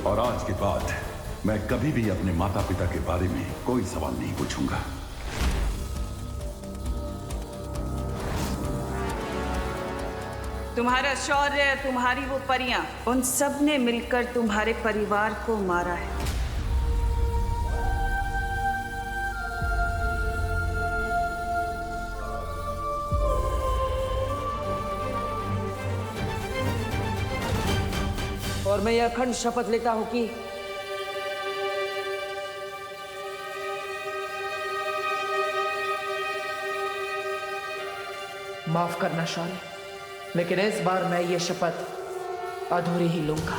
और आज के बाद मैं कभी भी अपने माता पिता के बारे में कोई सवाल नहीं पूछूंगा। तुम्हारा शौर्य, तुम्हारी वो परियां, उन सब ने मिलकर तुम्हारे परिवार को मारा है। और मैं यह अखंड शपथ लेता हूं कि माफ करना शौर्य, लेकिन इस बार मैं ये शपथ अधूरी ही लूंगा।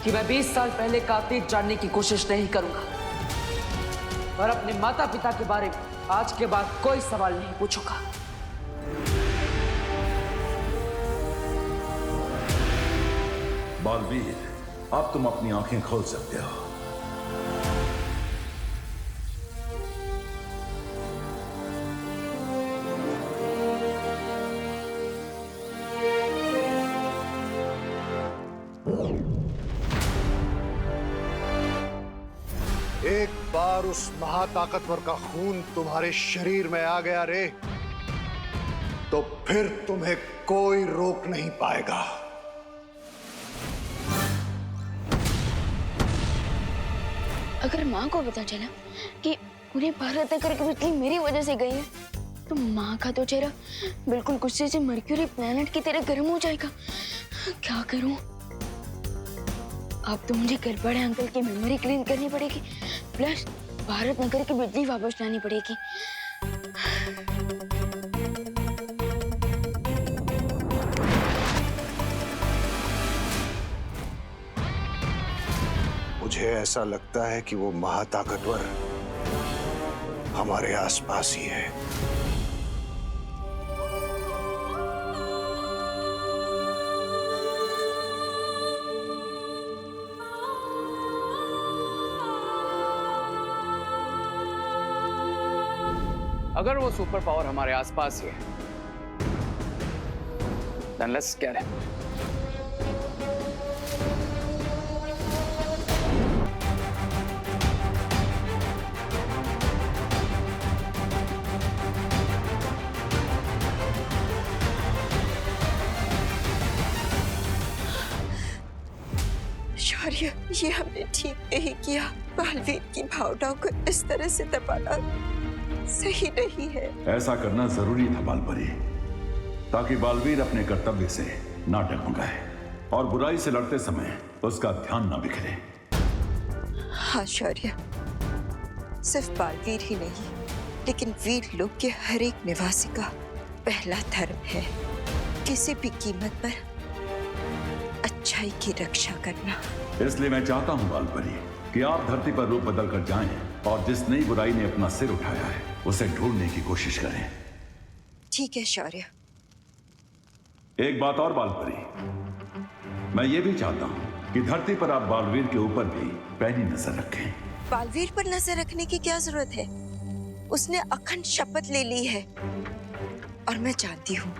कि मैं 20 साल पहले का अतीत जानने की कोशिश नहीं करूंगा और अपने माता पिता के बारे में आज के बाद कोई सवाल नहीं पूछूंगा। बालवीर, अब तुम अपनी आंखें खोल सकते हो। एक बार उस महाताकतवर का खून तुम्हारे शरीर में आ गया रे, तो फिर तुम्हें कोई रोक नहीं पाएगा। अगर माँ को पता चला कि पूरे भारत नगर की बिजली मेरी वजह से गई है, तो माँ का तो चेहरा बिल्कुल गुस्से से मर्क्यूरी प्लेनेट की तरह गर्म हो जाएगा। क्या करूं? अब तो मुझे गड़बड़े अंकल की मेमोरी क्लीन करनी पड़ेगी, प्लस भारत नगर की बिजली वापस लानी पड़ेगी। मुझे ऐसा लगता है कि वो महाताकतवर हमारे आसपास ही है। अगर वो सुपर पावर हमारे आसपास ही है, then let's get him. शौर्य, ये हमने ठीक नहीं किया। बालवीर की भावनाओं को इस तरह से दबाना सही नहीं है। ऐसा करना जरूरी था बालपरी, ताकि बालवीर अपने कर्तव्य से ना डगमगाए और बुराई से लड़ते समय उसका ध्यान ना बिखरे। हाँ शौर्य, सिर्फ बालवीर ही नहीं, लेकिन वीर लोक के हर एक निवासी का पहला धर्म है किसी भी कीमत पर अच्छाई की रक्षा करना। इसलिए मैं चाहता हूं बालपरी कि आप धरती पर रूप बदल कर जाएं और जिस नई बुराई ने अपना सिर उठाया है उसे ढूंढने की कोशिश करें। ठीक है शौर्य। एक बात और बालपरी, मैं ये भी चाहता हूं कि धरती पर आप बालवीर के ऊपर भी पैनी नजर रखें। बालवीर पर नजर रखने की क्या जरूरत है? उसने अखंड शपथ ले ली है और मैं जानती हूँ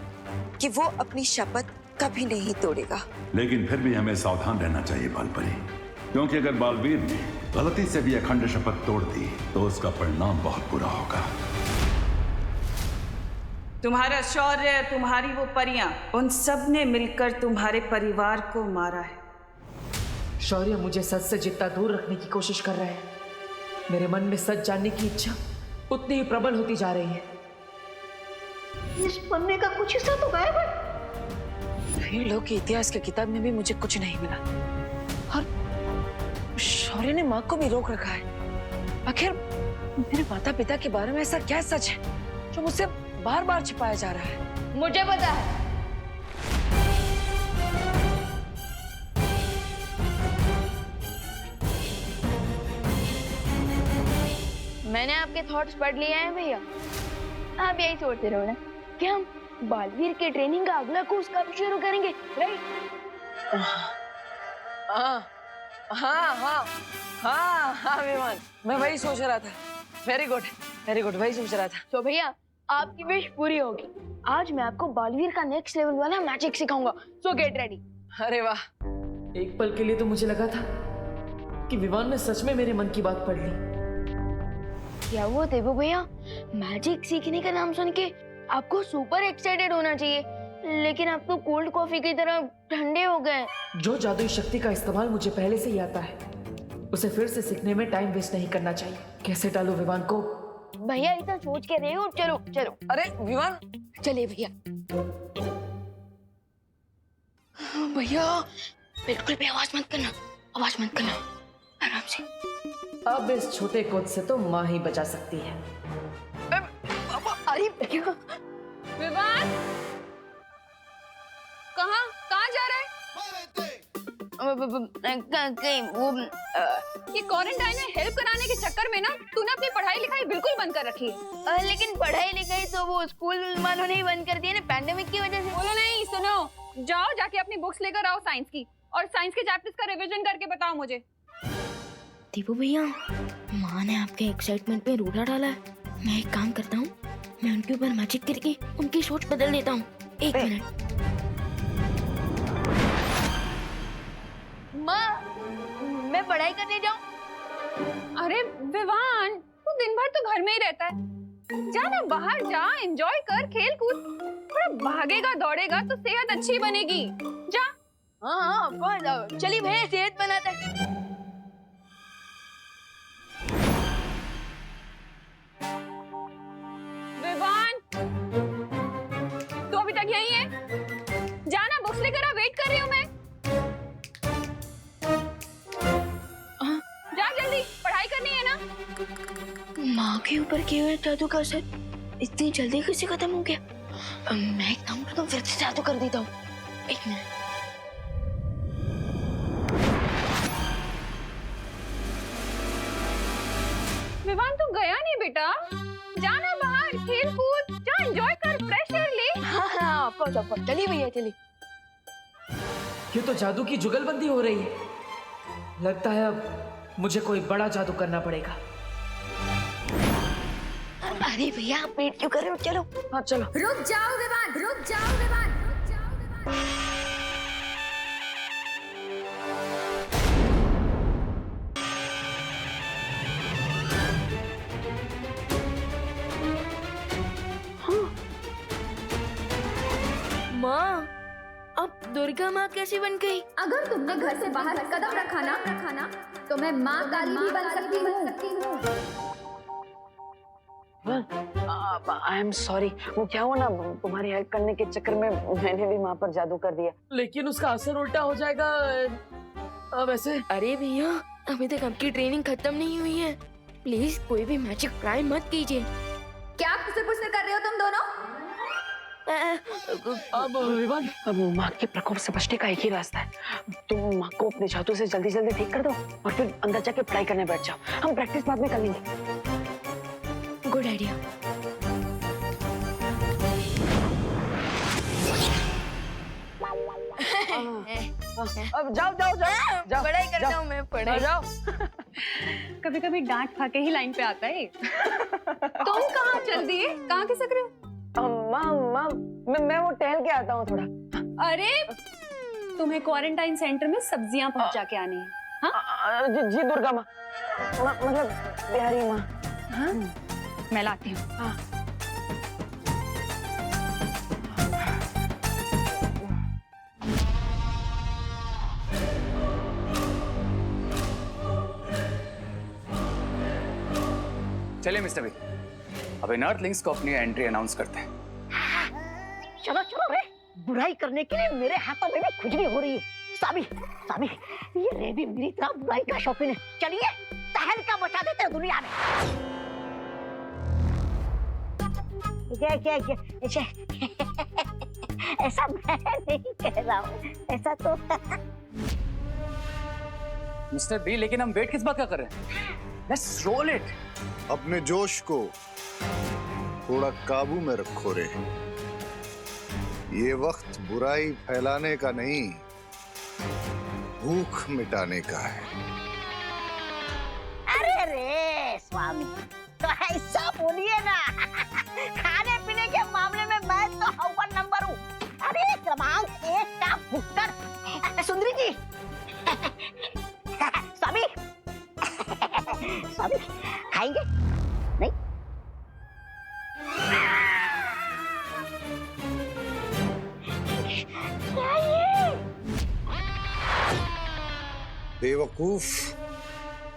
कि वो अपनी शपथ कभी नहीं तोड़ेगा। लेकिन फिर भी हमें सावधान रहना चाहिए बालपरी, क्योंकि अगर बालवीर ने गलती से भी अखंड शपथ तोड़ दी तो उसका परिणाम बहुत बुरा होगा। तुम्हारा शौर्य, तुम्हारी वो परियां, उन सब ने मिलकर तुम्हारे परिवार को मारा है। शौर्य मुझे सच से जितना दूर रखने की कोशिश कर रहा है, मेरे मन में सच जानने की इच्छा उतनी ही प्रबल होती जा रही है। इस पन्ने का कुछ हिस्सा तो गायब है। वीर लोक के इतिहास की किताब में भी मुझे कुछ नहीं मिला और शौर्य ने माँ को भी रोक रखा है। आखिर मेरे माता पिता के बारे में ऐसा क्या सच है जो मुझसे बार बार छिपाया जा रहा है? मुझे पता है। मैंने आपके थॉट्स पढ़ लिए हैं भैया। आप यही सोचते रहो ना कि हम बालवीर के ट्रेनिंग का अगला कोर्स कब शुरू करेंगे, राइट? हाँ हाँ हाँ हाँ हाँ विमान, मैं वही सोच रहा था। वेरी गुड वही सोच रहा था। तो भैया आपकी विश पूरी होगी। आज मैं आपको बालवीर का नेक्स्ट लेवल वाला मैजिक सिखाऊंगा, सो गेट रेडी। अरे वाह, एक पल के लिए तो मुझे लगा था कि विवान ने सच में मेरे मन की बात पढ़ ली। क्या हुआ देवू भैया, मैजिक सीखने का नाम सुन के आपको सुपर एक्साइटेड होना चाहिए, लेकिन आप तो कोल्ड कॉफी की तरह ठंडे हो गए। जो जादुई शक्ति का इस्तेमाल मुझे पहले से ही आता है, उसे फिर से सीखने में टाइम वेस्ट नहीं करना चाहिए। कैसे टालूं विवान को? भैया इतना सोच के रहे हो, चलो चलो। अरे विवान, चलिए भैया। भैया बिल्कुल भी आवाज मत करना, आवाज मत करना, आराम से। अब इस छोटे कोच से तो माँ ही बचा सकती है। अरे भैया, विवान, कहाँ जा रहा है? ये क्वारंटाइन में हेल्प कराने के चक्कर में ना तूने अपनी पढ़ाई लिखाई बिल्कुल बंद कर रखी है। लेकिन पढ़ाई लिखाई तो वो स्कूल वालों ने ही बंद कर दिया ना, पैंडेमिक की वजह से। बोलो नहीं, सुनो, जाओ जाके अपनी बुक्स लेकर आओ साइंस की, और साइंस के चैप्टर्स का रिवीजन करके बताओ मुझे। दीपू भैया, माँ ने आपके एक्साइटमेंट पे रूढ़ा डाला है। मैं एक काम करता हूँ, मैं उनके ऊपर मैजिक करके उनकी सोच बदल देता हूँ। एक मिनट। माँ, मैं पढ़ाई करने जाऊँ? अरे विवान, तू दिन भर तो घर में ही रहता है, जा ना बाहर जा, एंजॉय कर, खेल कूद, थोड़ा भागेगा दौड़ेगा तो सेहत अच्छी बनेगी, जा। हाँ, चलिए भैया, सेहत बनाता है। विवान, तू अभी तक यहीं है? जाना, बुक्स लेकर आ, वेट कर रही हूँ मैं। जा जल्दी, पढ़ाई करनी है ना। माँ के ऊपर किए हुए जादू का असर इतनी जल्दी कैसे खत्म हो गया? मैं एक काम करता हूँ, फिर से जादू कर देता हूँ। एक मिनट। विवान, तू गया नहीं बेटा, जाना बाहर, खेल कूद, जा, एंजॉय कर, फ्रेश एयर ले। हाँ, ऑफकोर्स, चलिए भैया चलिए। ये तो जादू की जुगलबंदी हो रही है। लगता है अब मुझे कोई बड़ा जादू करना पड़ेगा। अरे भैया, आप वेट क्यों कर रहे हो? चलो। हाँ चलो। रुक जाओ विवान, रुक जाओ विवान, रुक जाओ विवान। माँ, अब दुर्गा माँ कैसे बन गई? अगर तुमने घर से बाहर कदम रखा ना तो मैं माँ काली भी बन सकती हूँ। आई एम सॉरी, वो क्या हुआ ना, तुम्हारी हेल्प करने के चक्कर में मैंने भी माँ पर जादू कर दिया। लेकिन उसका असर उल्टा हो जाएगा वैसे। अरे भैया, अभी तक आपकी ट्रेनिंग खत्म नहीं हुई है, प्लीज कोई भी मैजिक ट्राई मत कीजिए। क्या पुसर कर रहे हो तुम दोनों? अब विवान, अब माँ के प्रकोप से बचने का एक ही रास्ता है। तुम माँ को अपने जादू से जल्दी जल्दी ठीक कर दो और फिर अंदर जाके पढ़ाई करने बैठ जाओ। हम प्रैक्टिस बाद में कर लेंगे। Good idea. अब जाओ जाओ जाओ जाओ, पढ़ाई करता हूँ मैं, पढ़ाई। जाओ। कभी कभी डांट खा के ही लाइन पे आता है। तुम कहाँ चल दिए, कहाँ खिसक रहे हो? माँ, मैं वो टहल के आता हूँ थोड़ा। अरे, तुम्हें क्वारंटाइन सेंटर में सब्जियां पहुंचा के आनी है। हाँ? जी दुर्गा माँ, मतलब बिहारी माँ। हाँ? मैं लाती हूँ। हाँ। चलिए मिस्टर बी, अब इन अर्थलिंग्स को अपनी एंट्री अनाउंस करते हैं। चलो चलो रे, बुराई करने के लिए मेरे हाथों में भी खुजली हो रही है। सामी, सामी, ये रे भी मेरी तरह बुराई का शौकीन है। चलिए तहलका मचा देते हैं दुनिया में। क्या ऐसा मैं नहीं कह रहा हूँ, ऐसा तो मिस्टर बी, लेकिन हम वेट किस बात का कर रहे हैं? Let's roll it. अपने जोश को थोड़ा काबू में रखो रे। ये वक्त बुराई फैलाने का नहीं, भूख मिटाने का है। अरे रे स्वामी, तो ऐसा बोलिए ना। खाने पीने के मामले में मैं तो बेवकूफ,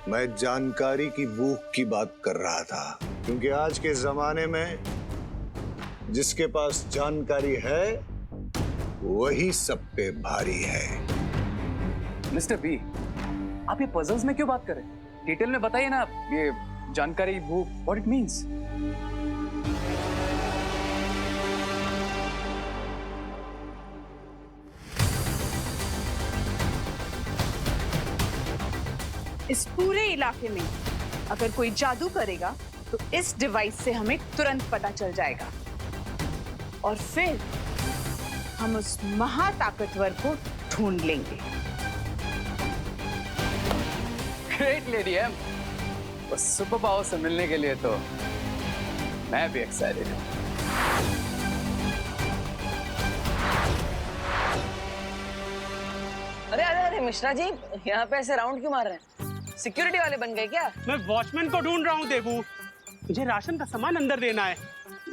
मैं जानकारी की भूख की बात कर रहा था, क्योंकि आज के जमाने में जिसके पास जानकारी है वही सब पे भारी है। मिस्टर बी, आप ये पजल्स में क्यों बात कर रहे हैं? डिटेल में बताइए ना, ये जानकारी भूख, व्हाट इट मींस। इस पूरे इलाके में अगर कोई जादू करेगा तो इस डिवाइस से हमें तुरंत पता चल जाएगा और फिर हम उस महाताकतवर को ढूंढ लेंगे। ग्रेट लेडी एम, उस सुपर पावर से मिलने के लिए तो मैं भी एक्साइटेड हूँ। अरे अरे अरे मिश्रा जी, यहाँ पे ऐसे राउंड क्यों मार रहे हैं? सिक्योरिटी वाले बन गए क्या? मैं वॉचमैन को ढूंढ रहा हूँ देबू। मुझे राशन का सामान अंदर देना है,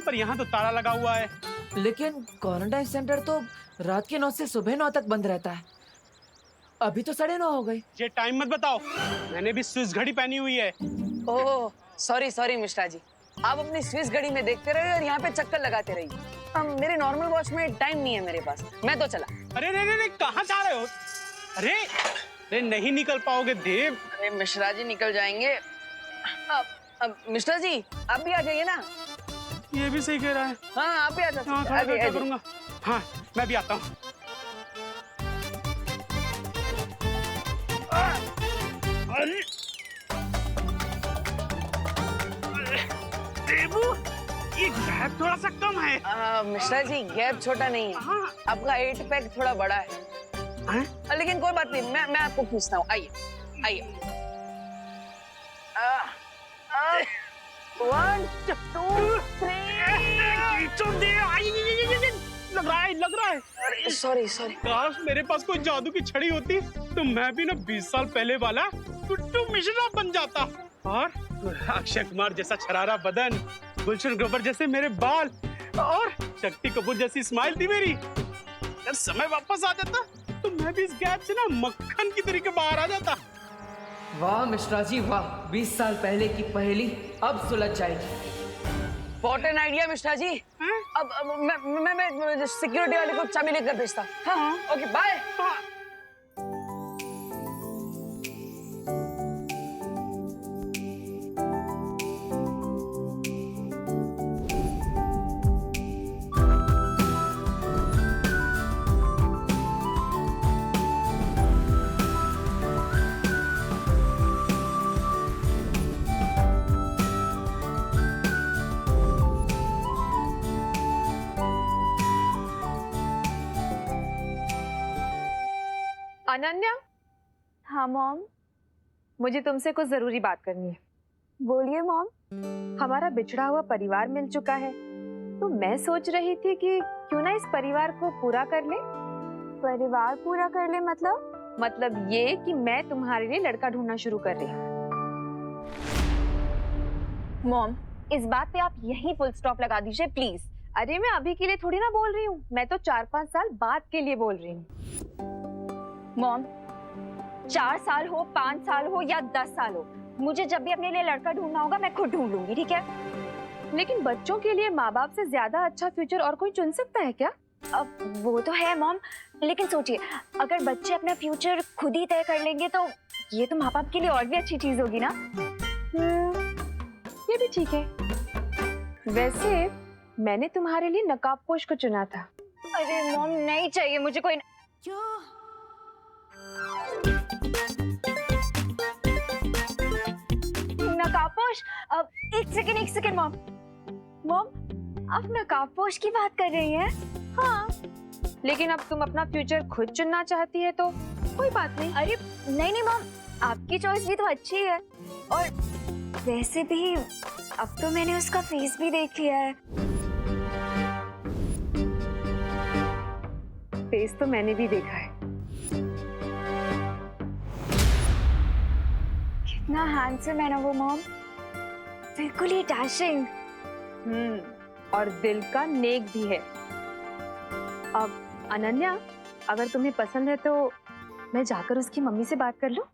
पर यहाँ तो ताला लगा हुआ है। लेकिन क्वारंटाइन सेंटर तो रात के 9 से सुबह 9 तक बंद रहता है। अभी तो 9:30 हो गई। ये टाइम मत बताओ, मैंने भी स्विस घड़ी पहनी हुई है। Oh sorry sorry Mishra ji, आप अपनी स्विस घड़ी में देखते रहिए और यहाँ पे चक्कर लगाते रहिए। मेरे नॉर्मल वॉच में टाइम नहीं है मेरे पास, मैं तो चला। अरे रे कहाँ जा रहे हो? अरे अरे नहीं निकल पाओगे देव। अरे मिश्रा जी निकल जाएंगे। अब मिश्रा जी आप भी आ जाइए ना। ये भी सही कह रहा है। हाँ आप भी आ जाइए। हाँ थोड़ा क्या करूँगा। हाँ मैं भी आता हूँ। देबू, ये गैप थोड़ा सा कम है। मिश्रा जी गैप छोटा नहीं है। हाँ। आपका 8 पैक थोड़ा बड़ा है। लेकिन कोई बात नहीं, मैं आपको खींचता हूँ। आइए आइए। 1 2 3 लग रहा है। सॉरी काश मेरे पास कोई जादू की छड़ी होती तो मैं भी ना 20 साल पहले वाला गुड्डू मिश्रा बन जाता। और अक्षय कुमार जैसा छरारा बदन, गुलशन ग्रोवर जैसे मेरे बाल और शक्ति कपूर जैसी स्माइल थी मेरी। अगर समय वापस आ जाता तो मैं भी इस गैप से ना मक्खन की तरीके बाहर आ जाता। वाह मिश्रा जी वाह, 20 साल पहले की पहेली अब सुलझ जाएगी। What an idea Mishra ji. अब मैं सिक्योरिटी वाले को चाबी लेकर भेजता। हाँ ओके बाय। अनन्या। हाँ मॉम। मुझे तुमसे कुछ जरूरी बात करनी है। बोलिए मॉम। हमारा बिछड़ा हुआ परिवार मिल चुका है, तो मैं सोच रही थी कि क्यों ना इस परिवार को पूरा कर ले। परिवार पूरा कर ले मतलब ये कि मैं तुम्हारे लिए लड़का ढूंढना शुरू कर रही हूँ। मॉम, इस बात पे आप यही फुल स्टॉप लगा दीजिए प्लीज। अरे मैं अभी के लिए थोड़ी ना बोल रही हूँ, मैं तो 4-5 साल बाद के लिए बोल रही हूँ। मॉम, 4 साल हो, 5 साल हो या 10 साल हो, मुझे जब भी अपने लिए लड़का ढूंढना होगा मैं खुद ढूंढ लूंगी, ठीक है? लेकिन बच्चों के लिए माँ बाप से ज्यादा अच्छा फ्यूचर और कोई चुन सकता है क्या? अब वो तो है मॉम, लेकिन सोचिए अगर बच्चे अपना फ्यूचर खुद ही तय कर लेंगे तो ये तो माँ बाप के लिए और भी अच्छी चीज होगी ना। ये भी ठीक है। वैसे मैंने तुम्हारे लिए नकाबपोश को चुना था। अरे मॉम नहीं चाहिए मुझे कोई। नकाबपोश? अब एक सेकंड मॉम। आप नकाबपोश की बात कर रही हैं? हाँ, लेकिन अब तुम अपना फ्यूचर खुद चुनना चाहती है तो कोई बात नहीं। अरे नहीं मॉम, आपकी चॉइस भी तो अच्छी है। और वैसे भी अब तो मैंने उसका फेस भी देख लिया है। फेस तो मैंने भी देखा है। कितना हैंडसम है ना वो मॉम, बिल्कुल ही डैशिंग। और दिल का नेक भी है। अब अनन्या, अगर तुम्हें पसंद है तो मैं जाकर उसकी मम्मी से बात कर लूं?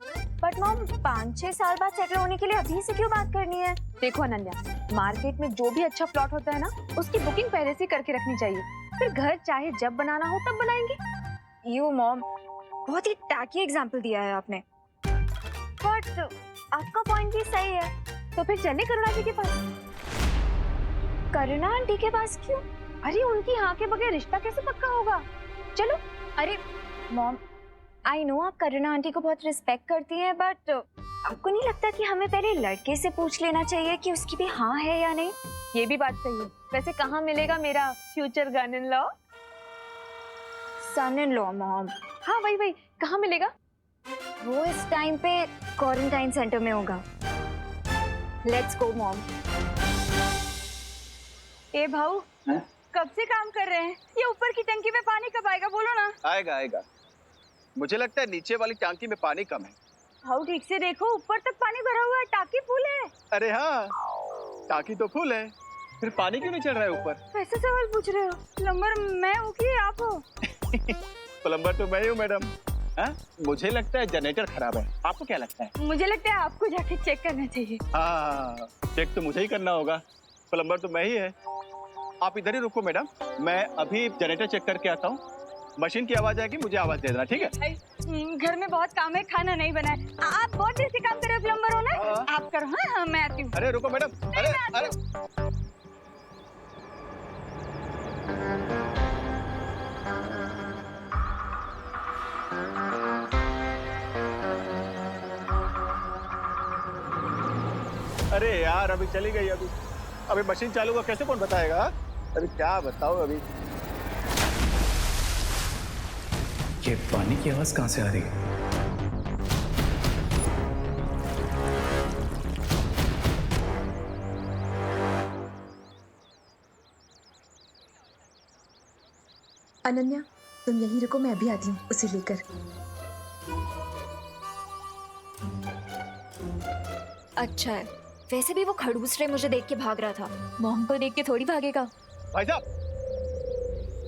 बट मॉम 5-6 साल बाद सेटल होने के लिए अभी से क्यों बात करनी है? देखो अनन्या, मार्केट में जो भी अच्छा प्लॉट होता है ना, उसकी बुकिंग पहले से करके रखनी चाहिए। फिर घर चाहे जब बनाना हो तब बनाएंगे। यू मॉम, बहुत ही टैकी एग्जाम्पल दिया है आपने। बट आपका पॉइंट भी सही है। तो फिर चले करुणा जी के पास। करुणा आंटी के पास क्यों? अरे उनकी हाँ के बगैर रिश्ता कैसे पक्का होगा? चलो। अरे मॉम, आई नो आप करुणा आंटी को बहुत रिस्पेक्ट करती हैं, बट आपको नहीं लगता कि हमें पहले लड़के से पूछ लेना चाहिए कि उसकी भी हाँ है या नहीं? ये भी बात सही है। वैसे कहाँ मिलेगा मेरा future gun in law? Son in law mom. हाँ वही कहाँ मिलेगा? वो इस टाइम पे क्वारंटाइन सेंटर में होगा। Let's go mom. ए भाऊ, कब से काम कर रहे हैं? ये ऊपर की टंकी में पानी कब आएगा? बोलो ना। आएगा आएगा। मुझे लगता है नीचे वाली टंकी में पानी कम है। भाऊ ठीक से देखो, ऊपर तक पानी भरा हुआ है, टाकी फुल है। अरे हाँ, टाकी तो फुल है, फिर पानी क्यों नहीं चल रहा है ऊपर? कैसे सवाल पूछ रहे हो? प्लम्बर मैं हूँ कि आप हो? प्लम्बर तो मैं हूँ मैडम। हाँ? मुझे लगता है जनरेटर खराब है, आपको क्या लगता है? मुझे लगता है आपको जाके चेक करना चाहिए। हाँ, चेक तो मुझे ही करना होगा, प्लम्बर तो मैं ही है। आप इधर ही रुको मैडम, मैं अभी जनरेटर चेक करके आता हूँ। मशीन की आवाज आएगी, मुझे आवाज दे देना, ठीक है? घर में बहुत काम है, खाना नहीं बना है। आप बहुत देर से काम कर रहे हो, प्लम्बर हो ना? आप करो। हाँ मैं आती हूँ। अरे रुको मैडम, अरे अरे यार, अभी चली गई। अभी मशीन चालू हुआ, कैसे कौन बताएगा? अभी क्या बताओ अभी। ये पानी की आवाज कहाँ से आ रही है? अनन्या, तुम यहीं रुको, मैं अभी आती हूँ उसे लेकर। अच्छा है, वैसे भी वो खड़ूस रे मुझे देख के भाग रहा था। मॉम को देख के थोड़ी भागेगा। भाई साहब,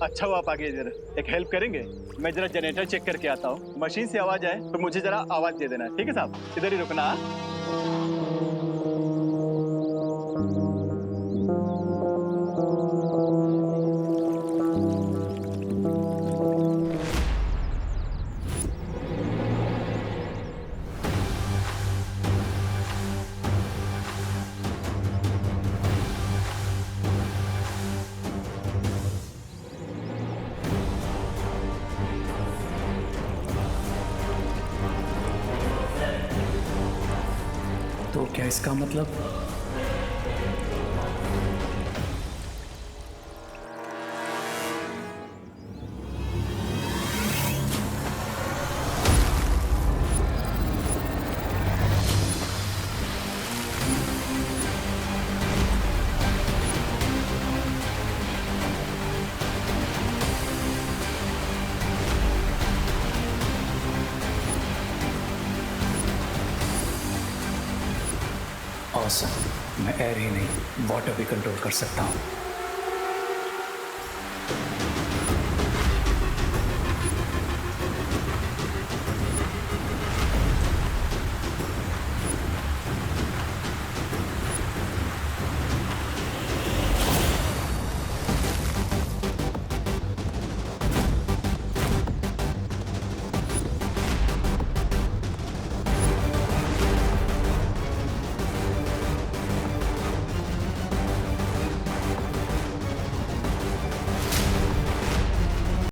अच्छा हुआ आप आगे। जरा एक हेल्प करेंगे? मैं जरा जनरेटर चेक करके आता हूँ। मशीन से आवाज आए तो मुझे जरा आवाज दे देना, ठीक है साहब? इधर ही रुकना। तो क्या इसका मतलब? Awesome. मैं एयर ही नहीं, वाटर भी कंट्रोल कर सकता हूँ।